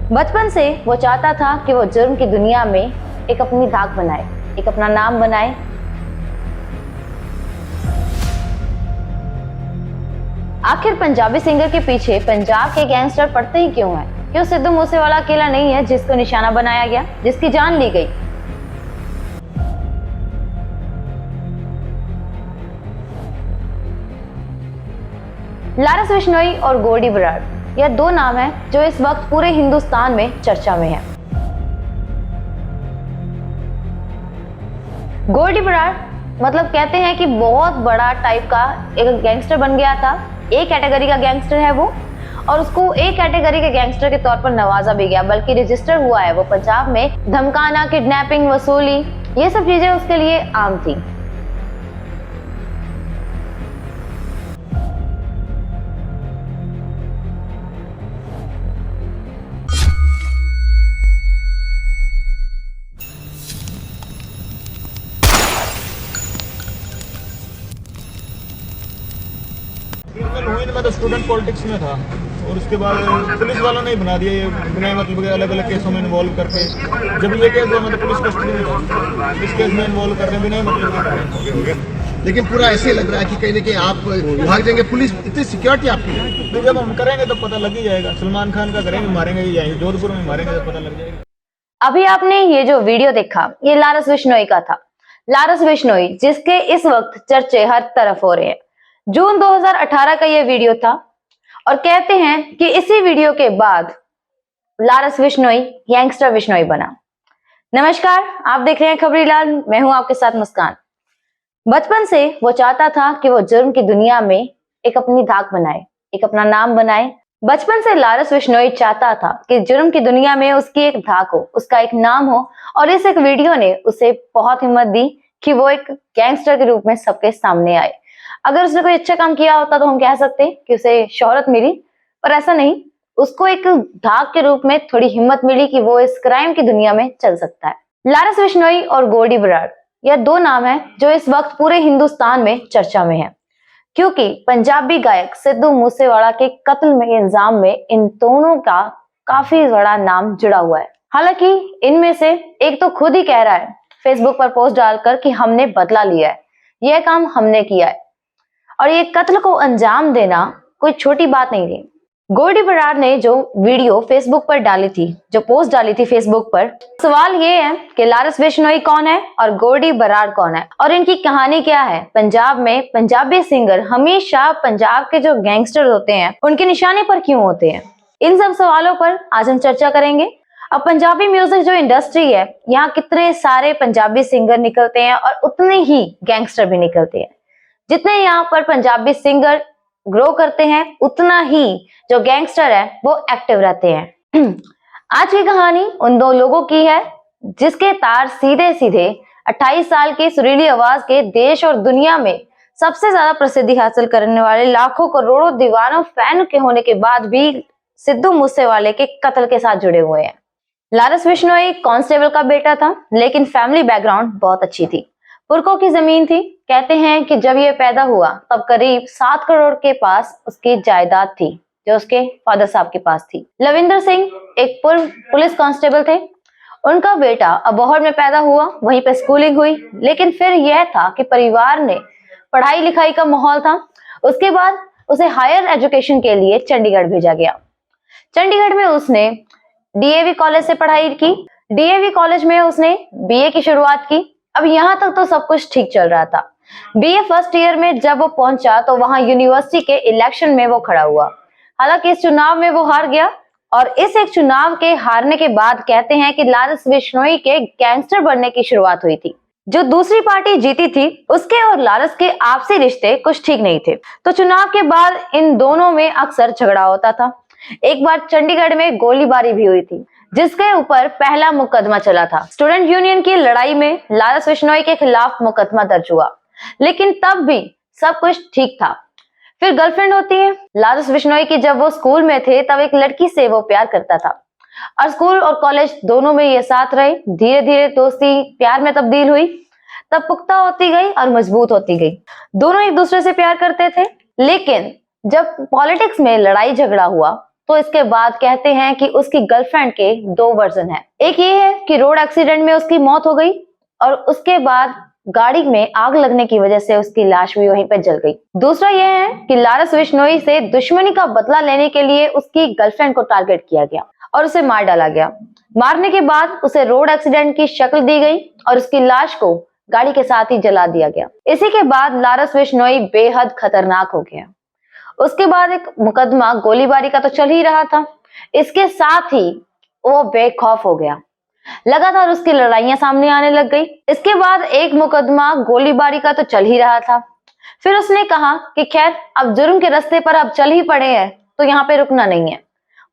बचपन से वो चाहता था कि वो जुर्म की दुनिया में एक अपनी धाक बनाए, एक अपना नाम बनाए। आखिर पंजाबी सिंगर के पीछे पंजाब के गैंगस्टर पड़ते ही क्यों हैं? क्यों सिद्धू मूसेवाला अकेला नहीं है जिसको निशाना बनाया गया, जिसकी जान ली गई? लारस बिश्नोई और गोल्डी बराड़, यह दो नाम हैं जो इस वक्त पूरे हिंदुस्तान में चर्चा में हैं। गोल्डी बराड़ मतलब कहते हैं कि बहुत बड़ा टाइप का एक गैंगस्टर बन गया था। एक कैटेगरी का गैंगस्टर है वो, और उसको एक कैटेगरी के गैंगस्टर के तौर पर नवाजा भी गया, बल्कि रजिस्टर हुआ है वो पंजाब में। धमकाना, किडनैपिंग, वसूली, ये सब चीजें उसके लिए आम थी। मैं तो स्टूडेंट पॉलिटिक्स में था और उसके बाद पुलिस वालों ने ही बना दिया ये बिना मतलब के अलग अलग केसों में इन्वॉल्व करके। जब ये केस हुआ मैं तो पुलिस कस्टडी में था, इस केस में इन्वॉल्व करके बिना मतलब के। लेकिन पूरा ऐसे लग रहा है कि कहीं ना कहीं आप भाग जाएंगे, पुलिस इतनी सिक्योरिटी आपकी। तो जब हम करेंगे तो पता लग ही जाएगा। सलमान खान का करेंगे, मारेंगे ही जाएंगे, जोधपुर में मारेंगे तो पता लग जाएगा। अभी आपने ये जो वीडियो देखा, ये लारस बिश्नोई का था। लारस बिश्नोई जिसके इस वक्त चर्चे हर तरफ हो रहे हैं। जून 2018 का ये वीडियो था और कहते हैं कि इसी वीडियो के बाद लारस बिश्नोई गैंगस्टर बिश्नोई बना। नमस्कार, आप देख रहे हैं खबरीलाल, मैं हूं आपके साथ मुस्कान। बचपन से वो चाहता था कि वो जुर्म की दुनिया में एक अपनी धाक बनाए, एक अपना नाम बनाए। बचपन से लारस बिश्नोई चाहता था कि जुर्म की दुनिया में उसकी एक धाक हो, उसका एक नाम हो, और इस एक वीडियो ने उसे बहुत हिम्मत दी कि वो एक गैंगस्टर के रूप में सबके सामने आए। अगर उसने कोई अच्छा काम किया होता तो हम कह सकते हैं कि उसे शोहरत मिली, पर ऐसा नहीं। उसको एक धाक के रूप में थोड़ी हिम्मत मिली कि वो इस क्राइम की दुनिया में चल सकता है। लारस बिश्नोई और गोल्डी बराड़, यह दो नाम हैं जो इस वक्त पूरे हिंदुस्तान में चर्चा में हैं, क्योंकि पंजाबी गायक सिद्धू मूसेवाला के कत्ल में इल्जाम में इन दोनों का काफी बड़ा नाम जुड़ा हुआ है। हालांकि इनमें से एक तो खुद ही कह रहा है फेसबुक पर पोस्ट डालकर कि हमने बदला लिया है, यह काम हमने किया है, और ये कत्ल को अंजाम देना कोई छोटी बात नहीं थी। गोल्डी बराड़ ने जो वीडियो फेसबुक पर डाली थी, जो पोस्ट डाली थी फेसबुक पर, सवाल ये है कि लारस बिश्नोई कौन है और गोल्डी बराड़ कौन है और इनकी कहानी क्या है। पंजाब में पंजाबी सिंगर हमेशा पंजाब के जो गैंगस्टर होते हैं उनके निशाने पर क्यों होते हैं, इन सब सवालों पर आज हम चर्चा करेंगे। अब पंजाबी म्यूजिक जो इंडस्ट्री है, यहाँ कितने सारे पंजाबी सिंगर निकलते हैं और उतने ही गैंगस्टर भी निकलते हैं। जितने यहाँ पर पंजाबी सिंगर ग्रो करते हैं उतना ही जो गैंगस्टर है वो एक्टिव रहते हैं। आज की कहानी उन दो लोगों की है जिसके तार सीधे सीधे 28 साल की सुरीली आवाज के देश और दुनिया में सबसे ज्यादा प्रसिद्धि हासिल करने वाले लाखों करोड़ों दीवानों फैन के होने के बाद भी सिद्धू मूसेवाले के कत्ल के साथ जुड़े हुए हैं। लारस बिश्नोई कांस्टेबल का बेटा था, लेकिन फैमिली बैकग्राउंड बहुत अच्छी थी। पुरखों की जमीन थी। कहते हैं कि जब ये पैदा हुआ तब करीब 7 करोड़ के पास उसकी जायदाद थी जो उसके फादर साहब के पास थी। लविंदर सिंह एक पूर्व पुलिस कांस्टेबल थे। उनका बेटा अबोहर में पैदा हुआ, वहीं पे स्कूलिंग हुई, लेकिन फिर यह था कि परिवार ने पढ़ाई लिखाई का माहौल था। उसके बाद उसे हायर एजुकेशन के लिए चंडीगढ़ भेजा गया। चंडीगढ़ में उसने डीएवी कॉलेज से पढ़ाई की। डीएवी कॉलेज में उसने बीए की शुरुआत की। अब यहाँ तक तो सब कुछ ठीक चल रहा था। बीए फर्स्ट ईयर में जब वो पहुंचा तो वहां यूनिवर्सिटी के इलेक्शन में वो खड़ा हुआ। हालांकि इस चुनाव में वो हार गया, और इस एक चुनाव के हारने के बाद कहते हैं कि लारस बिश्नोई के गैंगस्टर बनने की शुरुआत हुई थी। जो दूसरी पार्टी जीती थी उसके और लारस के आपसी रिश्ते कुछ ठीक नहीं थे, तो चुनाव के बाद इन दोनों में अक्सर झगड़ा होता था। एक बार चंडीगढ़ में गोलीबारी भी हुई थी, जिसके ऊपर पहला मुकदमा चला था। स्टूडेंट यूनियन की लड़ाई में लारस बिश्नोई के खिलाफ मुकदमा दर्ज हुआ, लेकिन तब भी सब कुछ ठीक था। फिर गर्लफ्रेंड होती है लारस बिश्नोई की। जब वो स्कूल में थे तब एक लड़की से वो प्यार करता था, और स्कूल और कॉलेज दोनों में ये साथ रहे। धीरे धीरे दोस्ती प्यार में तब्दील हुई, तब पुख्ता होती गई और मजबूत होती गई। दोनों एक दूसरे से प्यार करते थे, लेकिन जब पॉलिटिक्स में लड़ाई झगड़ा हुआ तो इसके बाद कहते हैं कि उसकी गर्लफ्रेंड के 2 वर्जन हैं। एक ये है कि रोड एक्सीडेंट में उसकी मौत हो गई और उसके बाद गाड़ी में आग लगने की वजह से उसकी लाश भी वहीं पर जल गई। दूसरा यह है कि लारस बिश्नोई से दुश्मनी का बदला लेने के लिए उसकी गर्लफ्रेंड को टारगेट किया गया और उसे मार डाला गया। मारने के बाद उसे रोड एक्सीडेंट की शक्ल दी गई और उसकी लाश को गाड़ी के साथ ही जला दिया गया। इसी के बाद लारस बिश्नोई बेहद खतरनाक हो गया। उसके बाद एक मुकदमा गोलीबारी का तो चल ही रहा था, इसके साथ ही वो बेखौफ हो गया। लगातार उसकी लड़ाइयां सामने आने लग गई। इसके बाद एक मुकदमा गोलीबारी का तो चल ही रहा था। फिर उसने कहा कि खैर अब जुर्म के रास्ते पर अब चल ही पड़े हैं तो यहाँ पे रुकना नहीं है।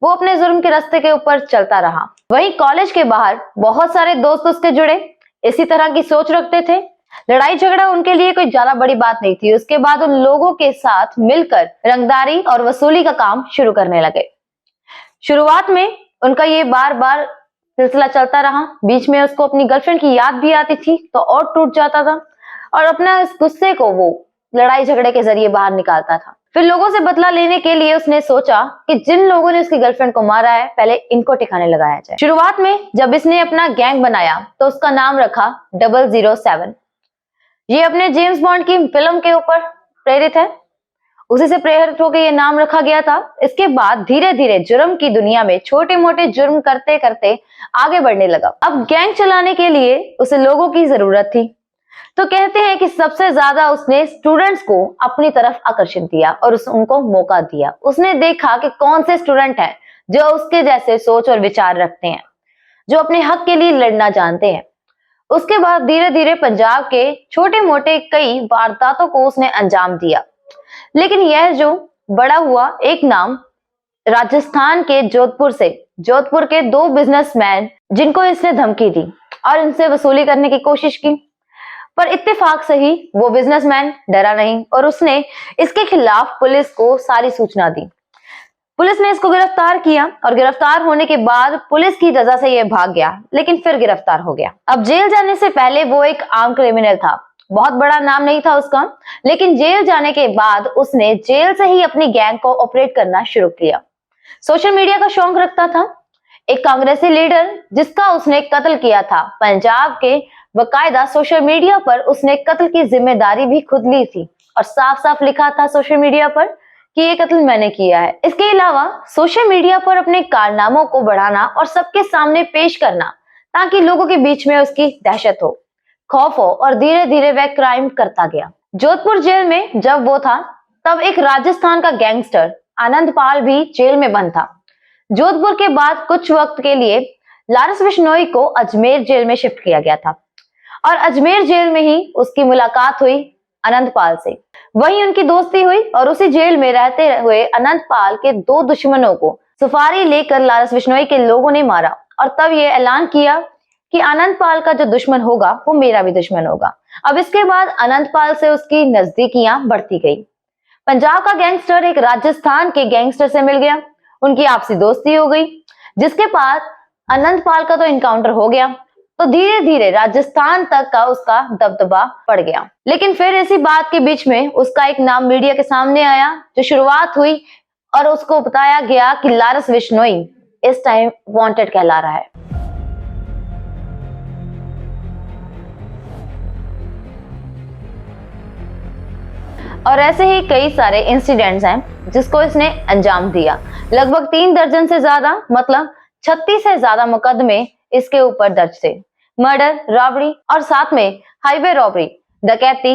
वो अपने जुर्म के रास्ते के ऊपर चलता रहा। वहीं कॉलेज के बाहर बहुत सारे दोस्त उसके जुड़े, इसी तरह की सोच रखते थे। लड़ाई झगड़ा उनके लिए कोई ज्यादा बड़ी बात नहीं थी। उसके बाद उन लोगों के साथ मिलकर रंगदारी और वसूली का काम शुरू करने लगे। शुरुआत में उनका ये बार बार सिलसिला चलता रहा। बीच में उसको अपनी गर्लफ्रेंड की याद भी आती थी तो और टूट जाता था और अपना इस गुस्से को वो लड़ाई झगड़े के जरिए बाहर निकालता था। फिर लोगों से बदला लेने के लिए उसने सोचा कि जिन लोगों ने उसकी गर्लफ्रेंड को मारा है पहले इनको ठिकाने लगाया जाए। शुरुआत में जब इसने अपना गैंग बनाया तो उसका नाम रखा 007। ये अपने जेम्स बॉन्ड की फिल्म के ऊपर प्रेरित है, उसी से प्रेरित होकर ये नाम रखा गया था। इसके बाद धीरे धीरे जुर्म की दुनिया में छोटे मोटे जुर्म करते करते आगे बढ़ने लगा। अब गैंग चलाने के लिए उसे लोगों की जरूरत थी, तो कहते हैं कि सबसे ज्यादा उसने स्टूडेंट्स को अपनी तरफ आकर्षित किया और उनको मौका दिया। उसने देखा कि कौन से स्टूडेंट हैं जो उसके जैसे सोच और विचार रखते हैं, जो अपने हक के लिए लड़ना जानते हैं। उसके बाद धीरे धीरे पंजाब के छोटे मोटे कई वारदातों को उसने अंजाम दिया। लेकिन यह जो बड़ा हुआ, एक नाम राजस्थान के जोधपुर के 2 बिजनेसमैन जिनको इसने धमकी दी और इनसे वसूली करने की कोशिश की, पर इत्तेफाक से ही वो बिजनेसमैन डरा नहीं और उसने इसके खिलाफ पुलिस को सारी सूचना दी। पुलिस ने इसको गिरफ्तार किया और गिरफ्तार होने के बाद पुलिस की रजा से ये भाग गया, लेकिन फिर गिरफ्तार हो गया। अब जेल जाने से पहले वो एक आम क्रिमिनल था। बहुत बड़ा नाम नहीं था उसका, लेकिन जेल जाने के बाद उसने जेल से ही अपनी गैंग को ऑपरेट करना शुरू किया। सोशल मीडिया का शौक रखता था। एक कांग्रेसी लीडर जिसका उसने कत्ल किया था पंजाब के, बकायदा सोशल मीडिया पर उसने कत्ल की जिम्मेदारी भी खुद ली थी और साफ साफ लिखा था सोशल मीडिया पर कि ये कत्ल मैंने किया है। इसके अलावा सोशल मीडिया पर अपने कारनामों को बढ़ाना और सबके सामने पेश करना ताकि लोगों के बीच में उसकी दहशत हो, खौफ हो और धीरे धीरे वह क्राइम करता गया। जोधपुर जेल में जब वो था तब एक राजस्थान का गैंगस्टर आनंदपाल भी जेल में बंद था। जोधपुर के बाद कुछ वक्त के लिए लारस बिश्नोई को अजमेर जेल में शिफ्ट किया गया था और अजमेर जेल में ही उसकी मुलाकात हुई अनंतपाल से। वहीं उनकी दोस्ती हुई और उसी जेल में रहते हुए अनंतपाल के 2 दुश्मनों को सुपारी लेकर लारस बिश्नोई के लोगों ने मारा और तब ये ऐलान किया कि अनंतपाल का जो दुश्मन होगा वो मेरा भी दुश्मन होगा। अब इसके बाद अनंतपाल से उसकी नजदीकियां बढ़ती गई। पंजाब का गैंगस्टर एक राजस्थान के गैंगस्टर से मिल गया, उनकी आपसी दोस्ती हो गई, जिसके बाद अनंतपाल का तो इनकाउंटर हो गया। तो धीरे धीरे राजस्थान तक का उसका दबदबा बढ़ गया। लेकिन फिर इसी बात के बीच में उसका एक नाम मीडिया के सामने आया, जो शुरुआत हुई और उसको बताया गया कि लारस बिश्नोई इस टाइम वांटेड कहला रहा है। और ऐसे ही कई सारे इंसिडेंट्स हैं जिसको इसने अंजाम दिया। लगभग 3 दर्जन से ज्यादा, मतलब 36 से ज्यादा मुकदमे इसके ऊपर दर्ज थे। मर्डर, रॉबरी और साथ में हाईवे रॉबरी, डकैती,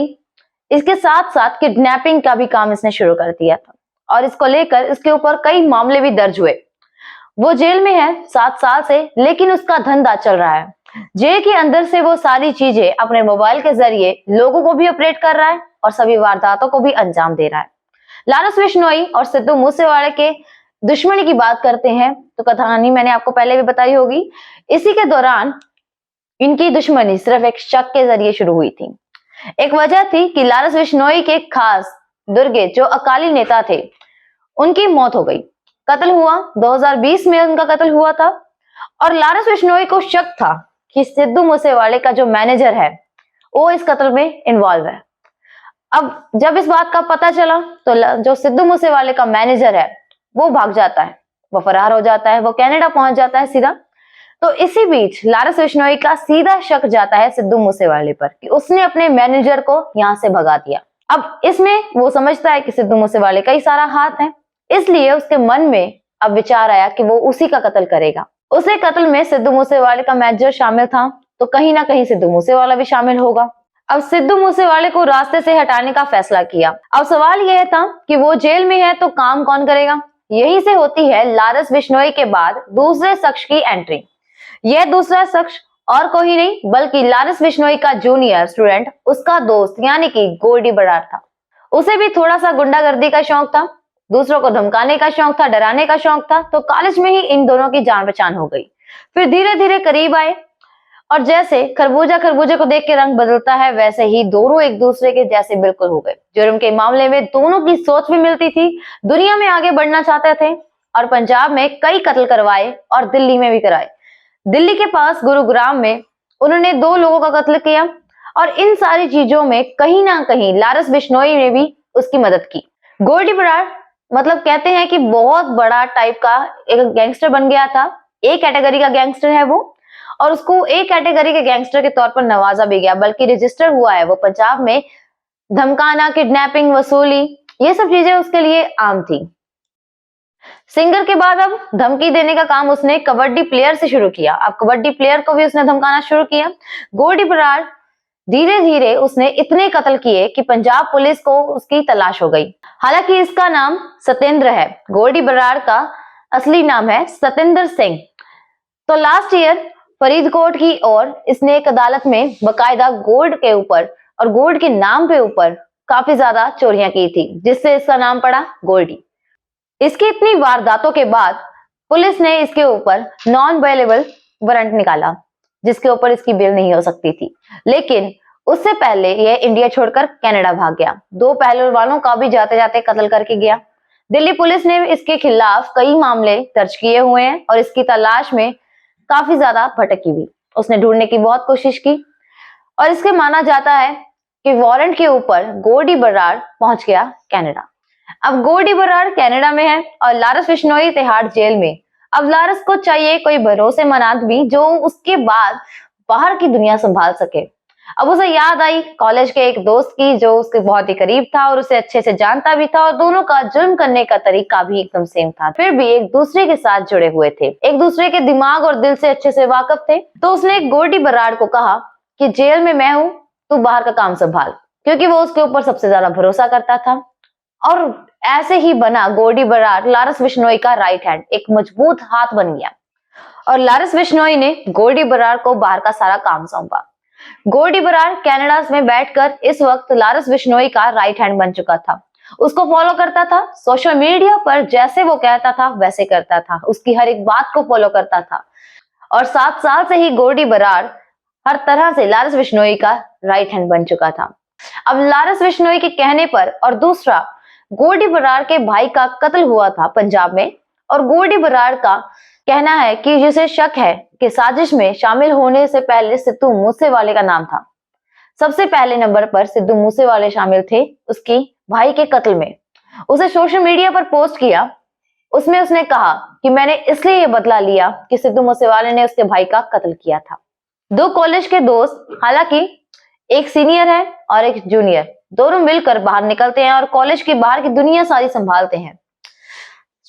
इसके साथ साथ किडनैपिंग का भी काम इसने शुरू कर दिया था और इसको लेकर इसके ऊपर कई मामले भी दर्ज हुए। वो जेल में है 7 साल से, लेकिन उसका धंधा चल रहा है। जेल के अंदर से वो सारी चीजें अपने मोबाइल के जरिए लोगों को भी ऑपरेट कर रहा है और सभी वारदातों को भी अंजाम दे रहा है। लारस बिश्नोई और सिद्धू मूसेवाले के दुश्मनी की बात करते हैं तो कहानी मैंने आपको पहले भी बताई होगी। इसी के दौरान इनकी दुश्मनी सिर्फ एक शक के जरिए शुरू हुई थी। एक वजह थी कि लारस बिश्नोई के खास दुर्गे जो अकाली नेता थे उनकी मौत हो गई। कत्ल हुआ 2020 में, उनका कत्ल हुआ था और लारस बिश्नोई को शक था कि सिद्धू मूसेवाले का जो मैनेजर है वो इस कत्ल में इन्वॉल्व है। अब जब इस बात का पता चला तो जो सिद्धू मूसेवाले का मैनेजर है वो भाग जाता है वो फरार हो जाता है, वो कनाडा पहुंच जाता है सीधा। तो इसी बीच लारस बिश्नोई का सीधा शक जाता है सिद्धू मूसेवाले पर कि उसने अपने मैनेजर को यहाँ से भगा दिया। अब इसमें वो समझता है कि सिद्धू मूसेवाले का ही सारा हाथ है, इसलिए उसके मन में अब विचार आया कि वो उसी का कत्ल करेगा। उसे कत्ल में सिद्धू मूसेवाले का मैनेजर शामिल था, तो कहीं ना कहीं सिद्धू मूसेवाला भी शामिल होगा। अब सिद्धू मूसेवाले को रास्ते से हटाने का फैसला किया। अब सवाल यह था कि वो जेल में है तो काम कौन करेगा। यहीं से होती है लारस बिश्नोई के बाद दूसरे शख्स की एंट्री। यह दूसरा शख्स और कोई नहीं बल्कि लारस बिश्नोई का जूनियर स्टूडेंट, उसका दोस्त यानी कि गोल्डी बराड़ था। उसे भी थोड़ा सा गुंडागर्दी का शौक था, दूसरों को धमकाने का शौक था, डराने का शौक था। तो कॉलेज में ही इन दोनों की जान पहचान हो गई। फिर धीरे धीरे करीब आए और जैसे खरबूजा खरबूजे को देख के रंग बदलता है, वैसे ही दोनों एक दूसरे के जैसे बिल्कुल हो गए। जुर्म के मामले में दोनों की सोच भी मिलती थी, दुनिया में आगे बढ़ना चाहते थे और पंजाब में कई कत्ल करवाए और दिल्ली में भी कराए। दिल्ली के पास गुरुग्राम में उन्होंने 2 लोगों का कत्ल किया और इन सारी चीजों में कहीं ना कहीं लारस बिश्नोई ने भी उसकी मदद की। गोल्डी बराड़ मतलब कहते हैं कि बहुत बड़ा टाइप का एक गैंगस्टर बन गया था, ए कैटेगरी का गैंगस्टर है वो, और उसको ए कैटेगरी के गैंगस्टर के तौर पर नवाजा भी गया, बल्कि रजिस्टर हुआ है वो पंजाब में। धमकाना, किडनैपिंग, वसूली, ये सब चीजें उसके लिए आम थी। सिंगर के बाद अब धमकी देने का काम उसने कबड्डी प्लेयर से शुरू किया। अब कबड्डी प्लेयर को भी उसने धमकाना शुरू किया। गोल्डी बराड़ धीरे धीरे उसने इतने कत्ल किए कि पंजाब पुलिस को उसकी तलाश हो गई। हालांकि इसका नाम सतेंद्र है, गोल्डी बराड़ का असली नाम है सतेंद्र सिंह। तो लास्ट ईयर फरीदकोट की ओर इसने एक अदालत में बकायदा गोल्ड के ऊपर और गोल्ड के नाम पे ऊपर काफी ज्यादा चोरियां की थी, जिससे इसका नाम पड़ा गोल्डी। इसकी इतनी वारदातों के बाद पुलिस ने इसके ऊपर नॉन बेलेबल वारंट निकाला, जिसके ऊपर इसकी बेल नहीं हो सकती थी। लेकिन उससे पहले यह इंडिया छोड़कर कनाडा भाग गया। 2 पहलवानों का भी जाते जाते कत्ल करके गया। दिल्ली पुलिस ने इसके खिलाफ कई मामले दर्ज किए हुए हैं और इसकी तलाश में काफी ज्यादा भटकी भी। उसने ढूंढने की बहुत कोशिश की और इसके माना जाता है कि वारंट के ऊपर गोल्डी बराड़ पहुंच गया कनाडा। अब गोल्डी बराड़ कनाडा में है और लारस बिश्नोई तिहाड़ जेल में। अब लारस को चाहिए कोई भरोसेमंद आदमी जो उसके बाद बाहर की दुनिया संभाल सके। अब उसे याद आई कॉलेज के एक दोस्त की जो उसके बहुत ही करीब था और उसे अच्छे से जानता भी था और दोनों का जुर्म करने का तरीका भी एकदम सेम था, फिर भी एक दूसरे के साथ जुड़े हुए थे, एक दूसरे के दिमाग और दिल से अच्छे से वाकिफ थे। तो उसने गोल्डी बराड़ को कहा कि जेल में मैं हूं, तू बाहर का काम संभाल, क्योंकि वो उसके ऊपर सबसे ज्यादा भरोसा करता था। और ऐसे ही बना गोल्डी बराड़ लारस बिश्नोई का राइट हैंड, एक मजबूत हाथ बन गया और लारस बिश्नोई ने गोल्डी बराड़ को बाहर का सारा काम सौंपा। गोल्डी बराड़ कनाडा में बैठकर इस वक्त लारस बिश्नोई का राइट हैंड बन चुका था। उसको फॉलो करता था, सोशल मीडिया पर जैसे वो कहता था वैसे करता था, उसकी हर एक बात को फॉलो करता था और 7 साल से ही गोल्डी बराड़ हर तरह से लारस बिश्नोई का राइट हैंड बन चुका था। अब लारस बिश्नोई के कहने पर और दूसरा गोल्डी बराड़ के भाई का कत्ल हुआ था पंजाब में और गोल्डी बराड़ का कहना है कि जिसे शक है कि साजिश में शामिल होने से पहले सिद्धू मूसेवाले का नाम था। सबसे पहले नंबर पर सिद्धू मूसेवाले शामिल थे उसकी भाई के कत्ल में। उसे सोशल मीडिया पर पोस्ट किया, उसमें उसने कहा कि मैंने इसलिए ये बदला लिया कि सिद्धू मूसेवाले ने उसके भाई का कत्ल किया था। 2 कॉलेज के दोस्त, हालांकि एक सीनियर है और एक जूनियर, दोनों मिलकर बाहर निकलते हैं और कॉलेज के बाहर की दुनिया सारी संभालते हैं।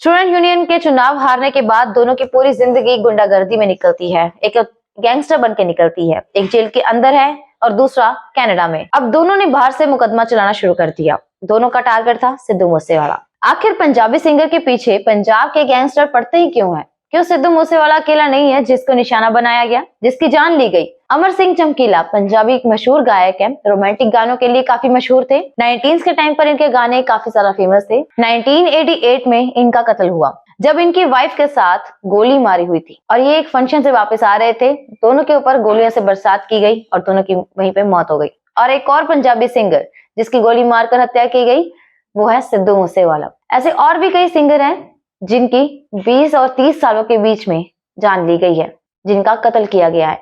स्टूडेंट यूनियन के चुनाव हारने के बाद दोनों की पूरी जिंदगी गुंडागर्दी में निकलती है, एक गैंगस्टर बन के निकलती है। एक जेल के अंदर है और दूसरा कनाडा में। अब दोनों ने बाहर से मुकदमा चलाना शुरू कर दिया। दोनों का टारगेट था सिद्धू मूसेवाला। आखिर पंजाबी सिंगर के पीछे पंजाब के गैंगस्टर पड़ते ही क्यों है? क्यों सिद्धू मूसेवाला अकेला नहीं है जिसको निशाना बनाया गया, जिसकी जान ली गई? अमर सिंह चमकीला पंजाबी एक मशहूर गायक है, रोमांटिक गानों के लिए काफी मशहूर थे। 19s के टाइम पर इनके गाने काफी ज्यादा फेमस थे। 1988 में इनका कत्ल हुआ जब इनकी वाइफ के साथ गोली मारी हुई थी और ये एक फंक्शन से वापस आ रहे थे। दोनों के ऊपर गोलियों से बरसात की गई और दोनों की वहीं पे मौत हो गई। और एक और पंजाबी सिंगर जिसकी गोली मारकर हत्या की गई वो है सिद्धू मूसेवाला। ऐसे और भी कई सिंगर हैं जिनकी 20 और 30 सालों के बीच में जान ली गई है, जिनका कत्ल किया गया है।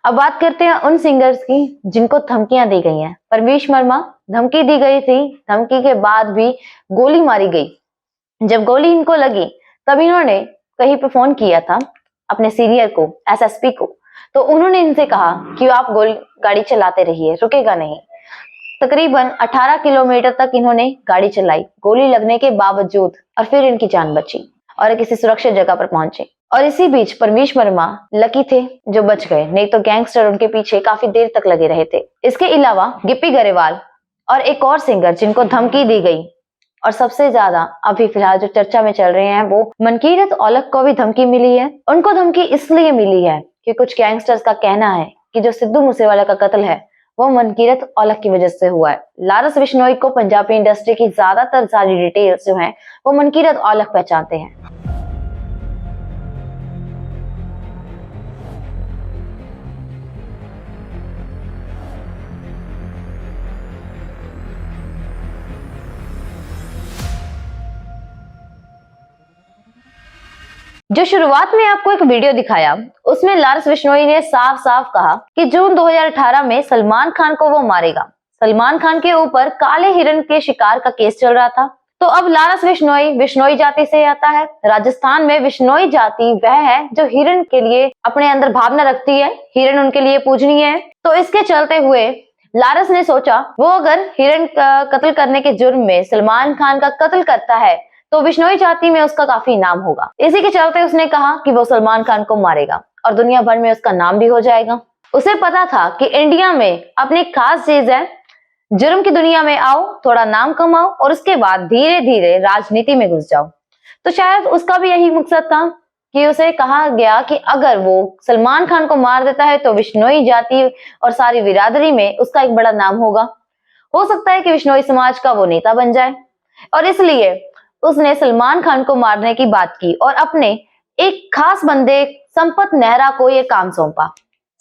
अब बात करते हैं उन सिंगर्स की जिनको धमकियां दी गई हैं। परवेश वर्मा, धमकी दी गई थी, धमकी के बाद भी गोली मारी गई। जब गोली इनको लगी तब इन्होंने कहीं पे फोन किया था अपने सीनियर को, एसएसपी को, तो उन्होंने इनसे कहा कि आप गाड़ी चलाते रहिए, रुकेगा नहीं। तकरीबन 18 किलोमीटर तक इन्होंने गाड़ी चलाई गोली लगने के बावजूद, और फिर इनकी जान बची और किसी सुरक्षित जगह पर पहुंचे। और इसी बीच परमीश वर्मा लकी थे जो बच गए, नहीं तो गैंगस्टर उनके पीछे काफी देर तक लगे रहे थे। इसके अलावा गिप्पी गरेवाल और एक और सिंगर जिनको धमकी दी गई, और सबसे ज्यादा अभी फिलहाल जो चर्चा में चल रहे हैं वो मनकीरत औलख को भी धमकी मिली है। उनको धमकी इसलिए मिली है कि कुछ गैंगस्टर्स का कहना है कि जो सिद्धू मूसेवाला का कत्ल है वो मनकीरत औलख की वजह से हुआ है। लारस बिश्नोई को पंजाबी इंडस्ट्री की ज्यादातर सारी डिटेल्स जो हैं वो मनकीरत औलख पहचानते हैं। जो शुरुआत में आपको एक वीडियो दिखाया उसमें लारस बिश्नोई ने साफ साफ कहा कि जून 2018 में सलमान खान को वो मारेगा। सलमान खान के ऊपर काले हिरण के शिकार का केस चल रहा था। तो अब लारस बिश्नोई जाति से आता है। राजस्थान में बिश्नोई जाति वह है जो हिरण के लिए अपने अंदर भावना रखती है, हिरण उनके लिए पूजनीय है। तो इसके चलते हुए लारस ने सोचा वो अगर हिरण का कत्ल करने के जुर्म में सलमान खान का कत्ल करता है तो बिश्नोई जाति में उसका काफी नाम होगा। इसी के चलते उसने कहा कि वो सलमान खान को मारेगा और दुनिया भर में उसका नाम भी हो जाएगा। उसे पता था कि इंडिया में अपनी खास चीज है, जुर्म की दुनिया में आओ, थोड़ा नाम कमाओ और उसके बाद धीरे धीरे राजनीति में घुस जाओ। तो शायद उसका भी यही मकसद था कि उसे कहा गया कि अगर वो सलमान खान को मार देता है तो बिश्नोई जाति और सारी बिरादरी में उसका एक बड़ा नाम होगा। हो सकता है कि बिश्नोई समाज का वो नेता बन जाए, और इसलिए उसने सलमान खान को मारने की बात की और अपने एक खास बंदे संपत नेहरा को यह काम सौंपा।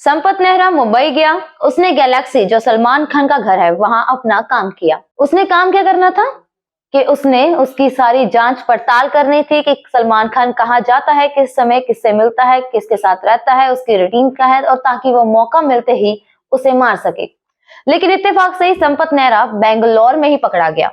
संपत नेहरा मुंबई गया, उसने गैलेक्सी जो सलमान खान का घर है वहां अपना काम किया। उसने काम क्या करना था कि उसने उसकी सारी जांच पड़ताल करनी थी कि सलमान खान कहाँ जाता है, किस समय किससे मिलता है, किसके साथ रहता है, उसकी रूटीन क्या है, और ताकि वो मौका मिलते ही उसे मार सके। लेकिन इत्तेफाक से ही संपत नेहरा बेंगलोर में ही पकड़ा गया।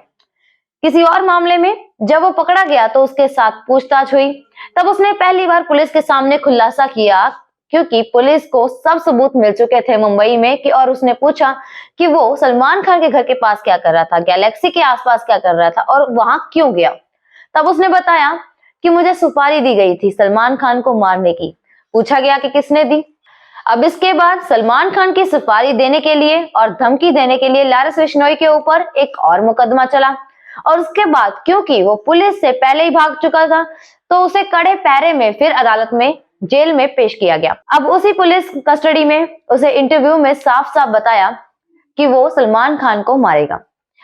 किसी और मामले में जब वो पकड़ा गया तो उसके साथ पूछताछ हुई। तब उसने पहली बार पुलिस के सामने खुलासा किया, क्योंकि पुलिस को सब सबूत मिल चुके थे मुंबई में कि, और उसने पूछा कि वो सलमान खान के घर के पास क्या कर रहा था, गैलेक्सी के आसपास क्या कर रहा था और वहां क्यों गया। तब उसने बताया कि मुझे सुपारी दी गई थी सलमान खान को मारने की। पूछा गया कि किसने दी। अब इसके बाद सलमान खान की सुपारी देने के लिए और धमकी देने के लिए लारस बिश्नोई के ऊपर एक और मुकदमा चला, और उसके बाद क्योंकि वो पुलिस से पहले ही भाग चुका था तो उसे कड़े पैरे में फिर अदालत में जेल में पेश किया गया। अब उसी पुलिस कस्टडी में उसे इंटरव्यू में साफ साफ बताया कि वो सलमान खान को मारेगा।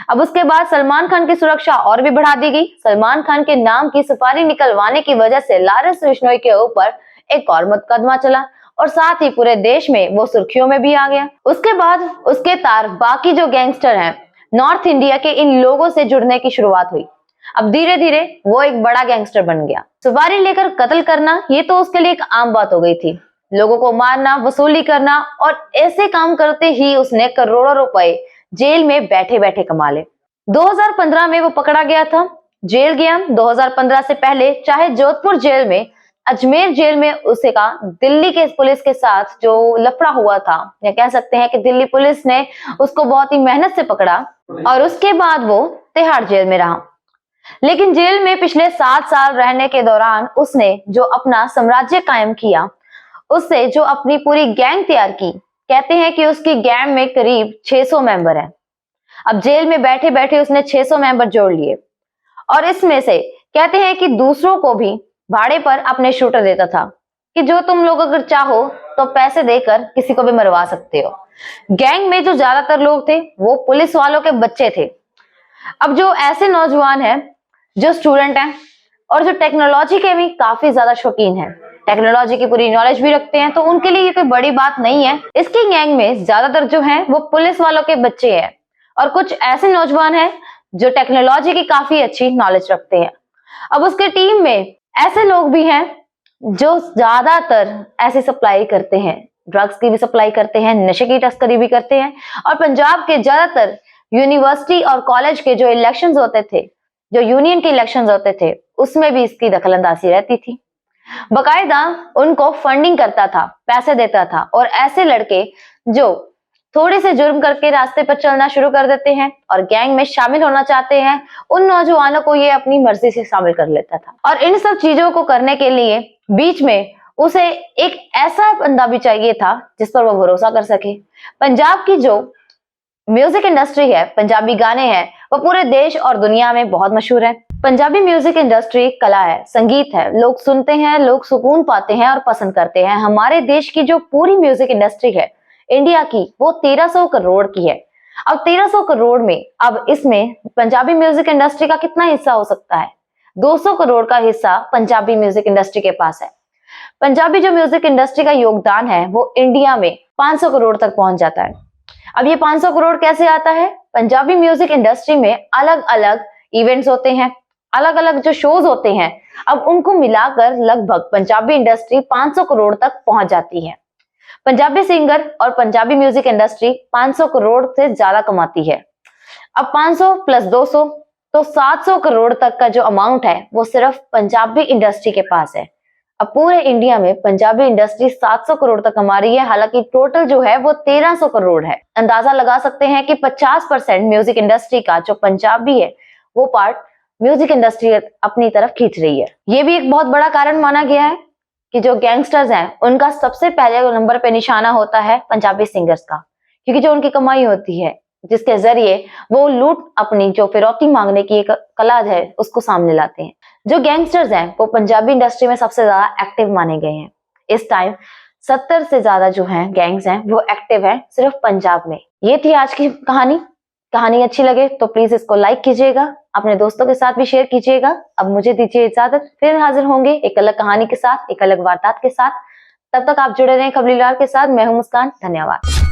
अब उसके बाद सलमान खान की सुरक्षा और भी बढ़ा दी गई। सलमान खान के नाम की सुपारी निकलवाने की वजह से लारस बिश्नोई के ऊपर एक और मुकदमा चला और साथ ही पूरे देश में वो सुर्खियों में भी आ गया। उसके बाद उसके तार बाकी जो गैंगस्टर हैं नॉर्थ इंडिया के इन लोगों से जुड़ने की शुरुआत हुई। अब धीरे धीरे वो एक बड़ा गैंगस्टर बन गया। सुपारी लेकर कत्ल करना ये तो उसके लिए एक आम बात हो गई थी। लोगों को मारना, वसूली करना, और ऐसे काम करते ही उसने करोड़ों रुपए जेल में बैठे बैठे कमा ले। 2015 में वो पकड़ा गया था, जेल गया। 2015 से पहले चाहे जोधपुर जेल में, अजमेर जेल में उसे का दिल्ली के पुलिस के साथ जो लफड़ा हुआ था, या कह सकते हैं कि दिल्ली पुलिस ने उसको बहुत ही मेहनत से पकड़ा और उसके बाद वो तिहाड़ जेल में रहा। लेकिन जेल में पिछले 7 साल रहने के दौरान उसने जो अपना साम्राज्य कायम किया, उससे जो अपनी पूरी गैंग तैयार की, कहते हैं कि उसकी गैंग में करीब 600 मेंबर हैं। अब जेल में बैठे बैठे उसने 600 मेंबर जोड़ लिए, और इसमें से कहते हैं कि दूसरों को भी भाड़े पर अपने शूटर देता था कि जो तुम लोग अगर चाहो तो पैसे देकर किसी को भी मरवा सकते हो। गैंग में जो ज्यादातर लोग थे वो पुलिस वालों के बच्चे थे। अब जो ऐसे नौजवान हैं जो स्टूडेंट हैं और जो टेक्नोलॉजी के भी काफी ज्यादा शौकीन हैं, टेक्नोलॉजी की पूरी नॉलेज भी रखते हैं, तो उनके लिए ये कोई बड़ी बात नहीं है। इसकी गैंग में ज्यादातर जो हैं वो पुलिस वालों के बच्चे हैं, और कुछ ऐसे नौजवान हैं जो टेक्नोलॉजी की काफी अच्छी नॉलेज रखते हैं। अब उसके टीम में ऐसे लोग भी हैं जो ज्यादातर ऐसी सप्लाई करते हैं, ड्रग्स की भी सप्लाई करते हैं, नशे की तस्करी भी करते हैं। और पंजाब के ज्यादातर यूनिवर्सिटी और कॉलेज के जो इलेक्शंस होते थे, जो यूनियन के इलेक्शंस होते थे, उसमें भी इसकी दखलंदाजी रहती थी। बकायदा उनको फंडिंग करता था, पैसे देता था। और ऐसे लड़के जो थोड़े से जुर्म करके रास्ते पर चलना शुरू कर देते हैं और गैंग में शामिल होना चाहते हैं, उन नौजवानों को ये अपनी मर्जी से शामिल कर लेता था। और इन सब चीजों को करने के लिए बीच में उसे एक ऐसा बंदा भी चाहिए था जिस पर वो भरोसा कर सके। पंजाब की जो म्यूजिक इंडस्ट्री है, पंजाबी गाने हैं, वो पूरे देश और दुनिया में बहुत मशहूर है। पंजाबी म्यूजिक इंडस्ट्री कला है, संगीत है, लोग सुनते हैं, लोग सुकून पाते हैं और पसंद करते हैं। हमारे देश की जो पूरी म्यूजिक इंडस्ट्री है इंडिया की, वो 1300 करोड़ की है। अब 1300 करोड़ में अब इसमें पंजाबी म्यूजिक इंडस्ट्री का कितना हिस्सा हो सकता है? 200 करोड़ का हिस्सा पंजाबी म्यूजिक इंडस्ट्री के पास है। पंजाबी जो म्यूजिक इंडस्ट्री का योगदान है वो इंडिया में 500 करोड़ तक पहुंच जाता है। अब ये 500 करोड़ कैसे आता है? पंजाबी म्यूजिक इंडस्ट्री में अलग अलग इवेंट्स होते हैं, अलग अलग जो शोज होते हैं, अब उनको मिलाकर लगभग पंजाबी इंडस्ट्री 500 करोड़ तक पहुंच जाती है। पंजाबी सिंगर और पंजाबी म्यूजिक इंडस्ट्री 500 करोड़ से ज्यादा कमाती है। अब 500 प्लस 200 तो 700 करोड़ तक का जो अमाउंट है वो सिर्फ पंजाबी इंडस्ट्री के पास है। अब पूरे इंडिया में पंजाबी इंडस्ट्री 700 करोड़ तक कमा रही है, हालांकि टोटल जो है वो 1300 करोड़ है। अंदाजा लगा सकते हैं कि 50% म्यूजिक इंडस्ट्री का जो पंजाबी है वो पार्ट म्यूजिक इंडस्ट्री अपनी तरफ खींच रही है। ये भी एक बहुत बड़ा कारण माना गया है कि जो गैंगस्टर्स हैं उनका सबसे पहले नंबर पे निशाना होता है पंजाबी सिंगर्स का, क्योंकि जो उनकी कमाई होती है जिसके जरिए वो लूट अपनी जो फिरौती मांगने की एक कला है उसको सामने लाते हैं। जो गैंगस्टर्स हैं वो पंजाबी इंडस्ट्री में सबसे ज्यादा एक्टिव माने गए हैं। इस टाइम 70 से ज्यादा जो हैं गैंग्स हैं वो एक्टिव हैं सिर्फ पंजाब में। ये थी आज की कहानी अच्छी लगे तो प्लीज इसको लाइक कीजिएगा, अपने दोस्तों के साथ भी शेयर कीजिएगा। अब मुझे दीजिए इजाजत, फिर हाजिर होंगे एक अलग कहानी के साथ, एक अलग वारदात के साथ। तब तक आप जुड़े रहें खबरीलाल के साथ। मैं हूं मुस्कान, धन्यवाद।